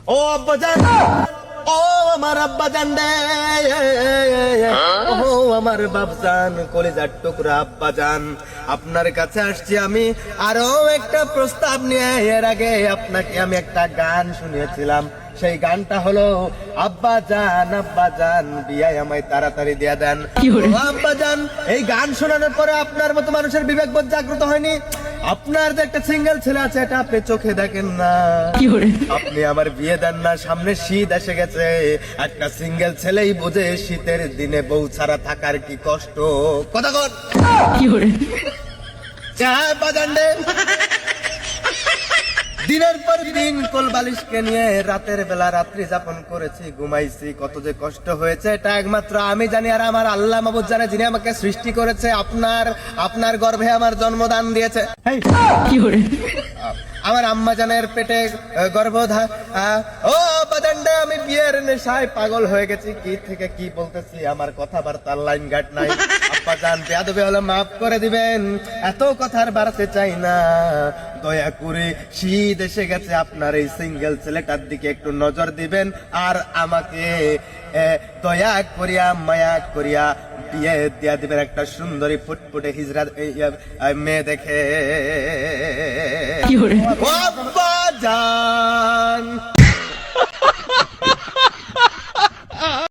ও আব্বাজান, ও আমার আব্বাজান রে, ও আমার বাপজান, কলিজার টুকরা আব্বাজান, আপনার কাছে আসছি আমি আরো একটা প্রস্তাব নিয়ে। এর আগে আপনাকে আমি একটা গান শুনিয়েছিলাম, সেই গানটা হলো আব্বাজান বিয়ায় আমায় তাড়াতাড়ি দিয়ে দেন। ও আব্বাজান, এই গান শোনানোর পরে আপনার মতো মানুষের বিবেকবোধ জাগ্রত হয়নি? আপনার যে একটা সিঙ্গেল ছেলে আছে এটা আপনি চোখে দেখেন না, আপনি আমার বিয়ে দেন না। সামনে শীত এসে গেছে, একটা সিঙ্গেল ছেলেই বোঝে শীতের দিনে বউ ছাড়া থাকার কি কষ্ট। কথা কর বাজান্ডে, দিনের পর দিন কোল বালিশকে নিয়ে রাতের বেলা রাত্রি যাপন করেছি, ঘুমাইছি, কত যে কষ্ট হয়েছে এটা একমাত্র আমি জানি, আর আমার আল্লাহ মাবুদ জানে, যিনি আমাকে সৃষ্টি করেছে, আপনার গর্ভে আমার জন্মদান দিয়েছে। আমার আম্মা জানের পেটে গর্ভধার। ও বাজান্ডা, আমি বিয়ের নেশায় পাগল হয়ে গেছি। কি থেকে কি বলতেছি, আমার কথাবার্তার লাইন গাট নাই। আব্বা জান, বেয়াদবি হলে মাফ করে দিবেন, এত কথার বাড়াতে চাই না। দয়া করে শীত এসে গেছে, আপনার এই সিঙ্গেল ছেলেটার দিকে একটু নজর দিবেন, আর আমাকে দয়া করিয়া মায়া করিয়া বিয়ে দিয়া দিবেন একটা সুন্দরী ফুটফুটে হিজরা মেয়ে দেখে। ও আব্বা জান।